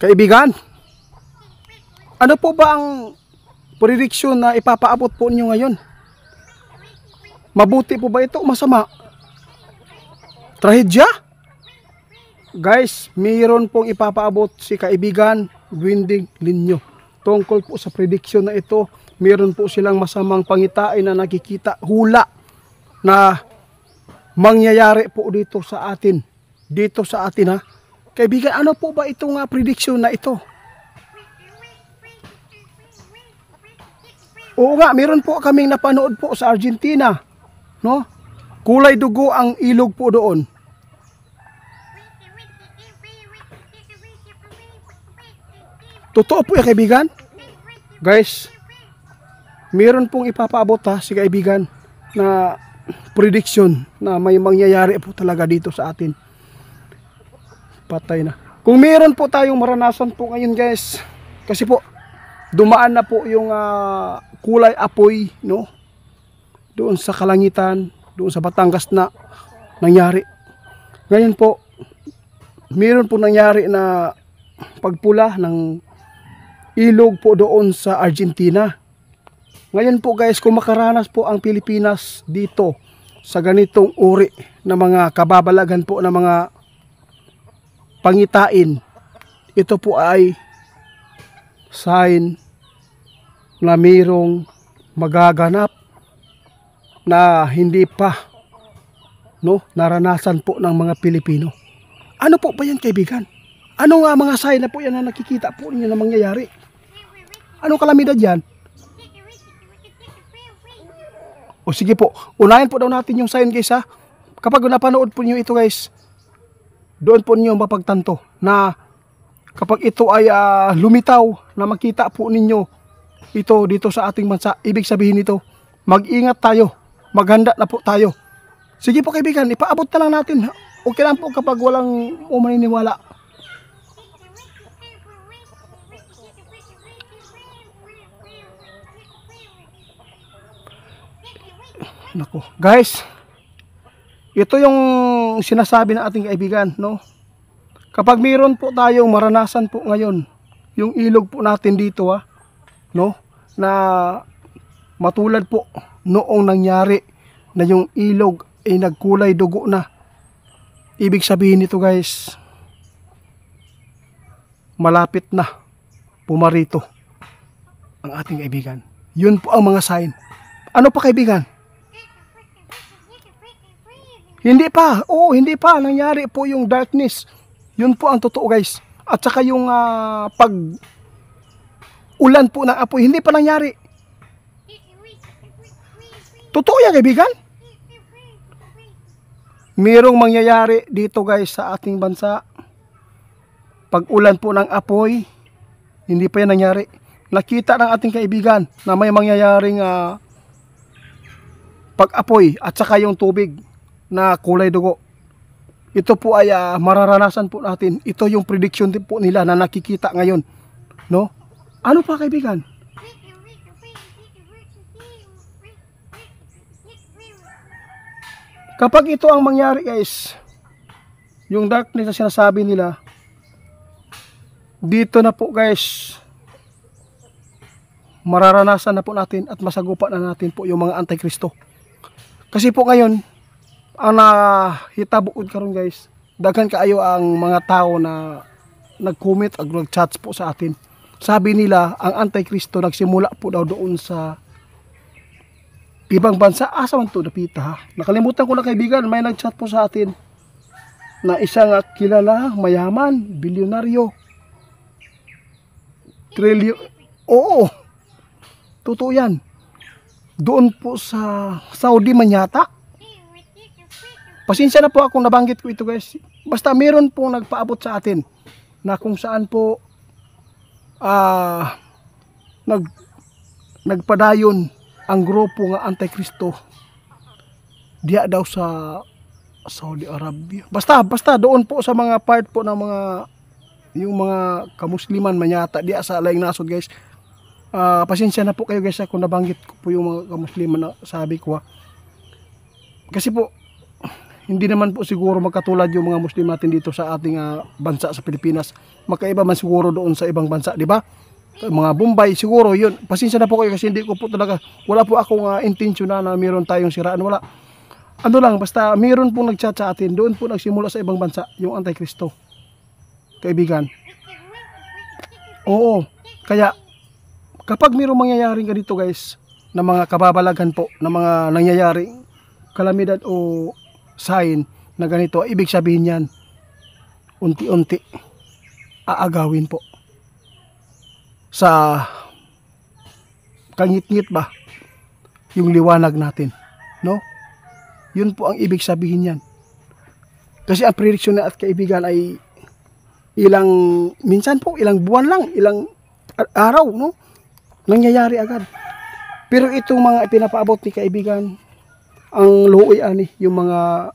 Kaibigan, ano po ba ang prediksyon na ipapaabot po ninyo ngayon? Mabuti po ba ito o masama? Trahedya? Guys, mayroon pong ipapaabot si kaibigan Gwending Linyo. Tungkol po sa prediksyon na ito, mayroon po silang masamang pangitain na nakikita, hula na mangyayari po dito sa atin. Dito sa atin ha. Kaibigan, ano po ba itong prediksyon na ito? Oo nga, meron po kaming napanood po sa Argentina. No? Kulay dugo ang ilog po doon. Totoo po yan, kaibigan. Guys, meron pong ipapaabot si kaibigan na prediction na may mangyayari po talaga dito sa atin. Patay na. Kung meron po tayong maranasan po ngayon, guys, kasi po dumaan na po yung kulay apoy, no? Doon sa kalangitan, doon sa Batangas na nangyari. Ngayon po, meron po nangyari na pagpula ng ilog po doon sa Argentina. Ngayon po guys, kung makaranas po ang Pilipinas dito sa ganitong uri na mga kababalagan po na mga pangitain, ito po ay sign na mayroong magaganap na hindi pa naranasan po ng mga Pilipino. Ano po ba yan, kaibigan? Ano nga mga sign na po yan na nakikita po ninyo na mangyayari? Anong kalamidad yan? O sige po, unahin po daw natin yung sign, guys ha. Kapag napanood po niyo ito, guys, doon po niyo mapagtanto na kapag ito ay lumitaw na makita po ninyo ito dito sa ating bansa, ibig sabihin nito, mag-ingat tayo, maghanda na po tayo. Sige po kaibigan, ipaabot na lang natin. Okay lang po kapag walang maniniwala. Nako, guys, ito yung sinasabi ng ating kaibigan, no? Kapag mayroon po tayong maranasan po ngayon, yung ilog po natin dito, no? Na matulad po noong nangyari na yung ilog ay nagkulay dugo na. Ibig sabihin nito, guys, malapit na pumarito ang ating kaibigan. Yun po ang mga sign. Ano pa, kaibigan? Hindi pa. Oo, hindi pa. Nangyari po yung darkness. Yun po ang totoo, guys. At saka yung pag ulan po ng apoy, hindi pa nangyari. Totoo yan, kaibigan. Mayroong mangyayari dito, guys, sa ating bansa. Pag ulan po ng apoy, hindi pa yan nangyari. Nakita ng ating kaibigan na may mangyayaring pag-apoy at saka yung tubig na kulay dugo. Ito po ay mararanasan po natin. Ito yung prediction din po nila na nakikita ngayon, no? Ano pa, kaibigan? Kapag ito ang mangyari, guys, yung darkness na sinasabi nila, dito na po, guys, mararanasan na po natin at masagupa na natin po yung mga antikristo. Kasi po ngayon, ang nahitabuod karon, guys, daghan kaayo ang mga tao na nag-comment at nag-chat po sa atin. Sabi nila, ang antikristo nagsimula po daw doon sa ibang bansa. Asa man to napita, ha? Nakalimutan ko na, kaibigan, may nag-chat po sa atin na isang kilala, mayaman, bilyonaryo, trilyon. Oo, totoo yan. Doon po sa Saudi man yata. Pasensya na po akong nabanggit ko ito, guys. Basta meron pong nagpaabot sa atin na kung saan po nagpadayon ang grupo nga antikristo diya daw sa Saudi Arabia. Basta doon po sa mga part po ng mga yung mga kamusliman manyata diya sa laing nasod, guys. Pasensya na po kayo, guys, kung nabanggit ko po yung mga kamusliman na sabi ko, Kasi po hindi naman po siguro magkatulad yung mga Muslim natin dito sa ating bansa sa Pilipinas. Magkaiba man siguro doon sa ibang bansa, di ba? Mga Bombay siguro yun. Pasensya na po kayo kasi hindi ko po talaga, wala po akong intensyon na meron tayong siraan, wala. Ano lang, basta meron po nagchat sa atin, doon po nagsimula sa ibang bansa yung Antikristo. Kaibigan. Oo, kaya kapag mayroong mangyayaring ganito guys, na mga kababalagan po, na mga nangyayaring kalamidad o sign na ganito, ibig sabihin yan, unti-unti aagawin po sa kangit-ngit ba yung liwanag natin, no? Yun po ang ibig sabihin yan. Kasi ang prediction na at kaibigan ay minsan po ilang buwan lang, ilang araw, no? Nangyayari agad. Pero itong mga ipinapaabot ni kaibigan, ang luoy ani, yung mga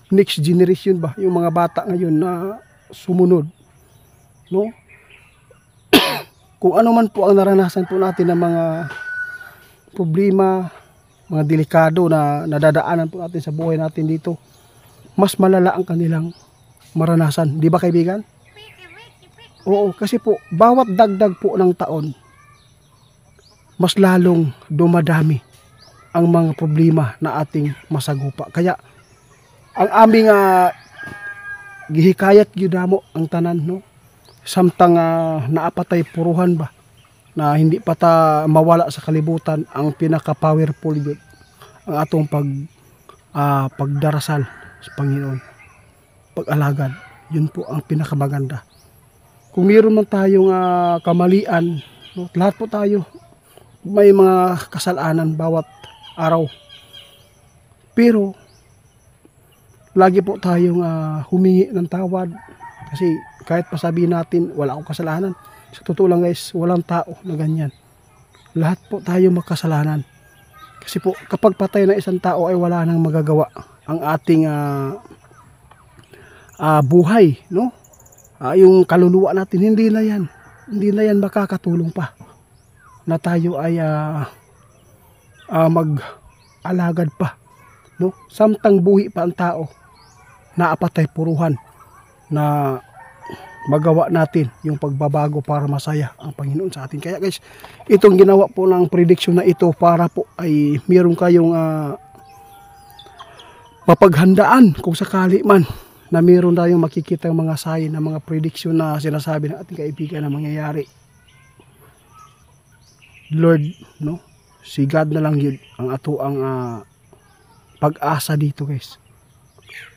next generation ba, yung mga bata ngayon na sumunod, no? Kung ano man po ang naranasan po natin ng mga problema, mga delikado na nadadaanan po natin sa buhay natin dito, mas malala ang kanilang maranasan, di ba kaibigan? Oo, kasi po bawat dagdag po ng taon, mas lalong dumadami ang mga problema na ating masagupa. Kaya ang aming gihikayat gyudamo ang tanan, no? Samtang naapatay puruhan ba na hindi pa ta mawala sa kalibutan, ang pinaka powerful yun ang atong pagdarasal sa Panginoon, pag-alagad. Yun po ang pinakamaganda. Kung mayroon man tayong kamalian, no? Lahat po tayo may mga kasalanan bawat araw. Pero lagi po tayong humingi ng tawad. Kasi kahit pasabihin natin wala akong kasalanan, sa totoo lang guys, walang tao na ganyan. Lahat po tayo makasalanan. Kasi po kapag patay na isang tao ay wala nang magagawa ang ating buhay, no? Yung kaluluwa natin, hindi na yan makakatulong pa na tayo ay mag-alagad pa, no? Samtang buhi pa ang tao, naapatay puruhan na magawa natin yung pagbabago para masaya ang Panginoon sa atin. Kaya guys, itong ginawa po ng prediction na ito para po ay meron kayong mapaghandaan kung sakali man na meron tayong makikita ng mga sign na mga prediction na sinasabi ng ating kaibigan na mangyayari. Lord, no? Si God na lang yun ang ato ang pag-asa dito guys.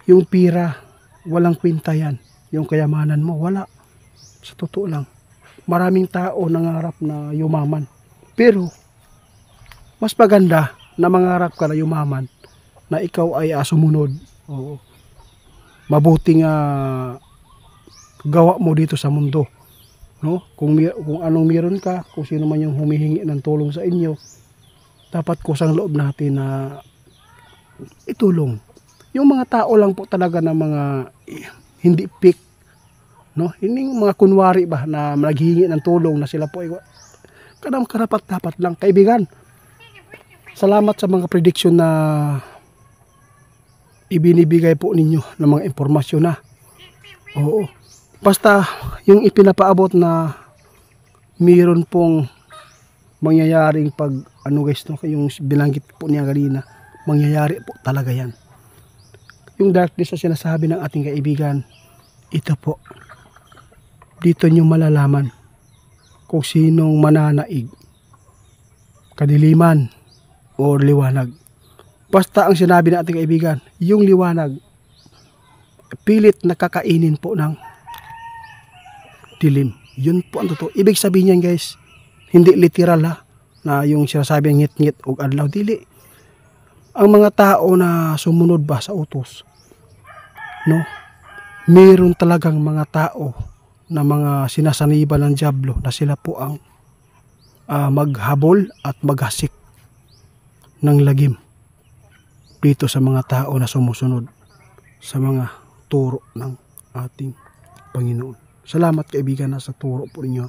Yung pira, walang kwenta yan. Yung kayamanan mo, wala. Sa totoo lang, maraming tao nangarap na yumaman. Pero, mas maganda na mangarap ka na yumaman na ikaw ay sumunod. Oo. Mabuting gawa mo dito sa mundo. No? Kung anong meron ka, kung sino man yung humihingi ng tulong sa inyo, dapat kusang loob natin na itulong. Yung mga tao lang po talaga na mga hindi pick, no? Hindi mga kunwari ba na naghihingi ng tulong na sila po ay karapat-dapat lang. Kaibigan, salamat sa mga prediction na ibinibigay po ninyo ng mga impormasyon na. Oo. Basta yung ipinapaabot na mayroon pong mangyayaring guys, no, yung binanggit po niya kanina, mangyayari po talaga yan. Yung darkness na sinasabi ng ating kaibigan, ito po, dito nyo malalaman kung sinong mananaig, kadiliman o liwanag. Basta ang sinabi ng ating kaibigan, yung liwanag pilit nakakainin po ng dilim. Yun po ang totoo. Ibig sabihin yan guys, hindi literal na yung sinasabi ng ngit-ngit o adlaw, dili. Ang mga tao na sumunod ba sa utos, no? Meron talagang mga tao na mga sinasaniban ng dyablo na sila po ang maghabol at maghasik ng lagim dito sa mga tao na sumusunod sa mga turo ng ating Panginoon. Salamat kaibigan na sa turo po ninyo.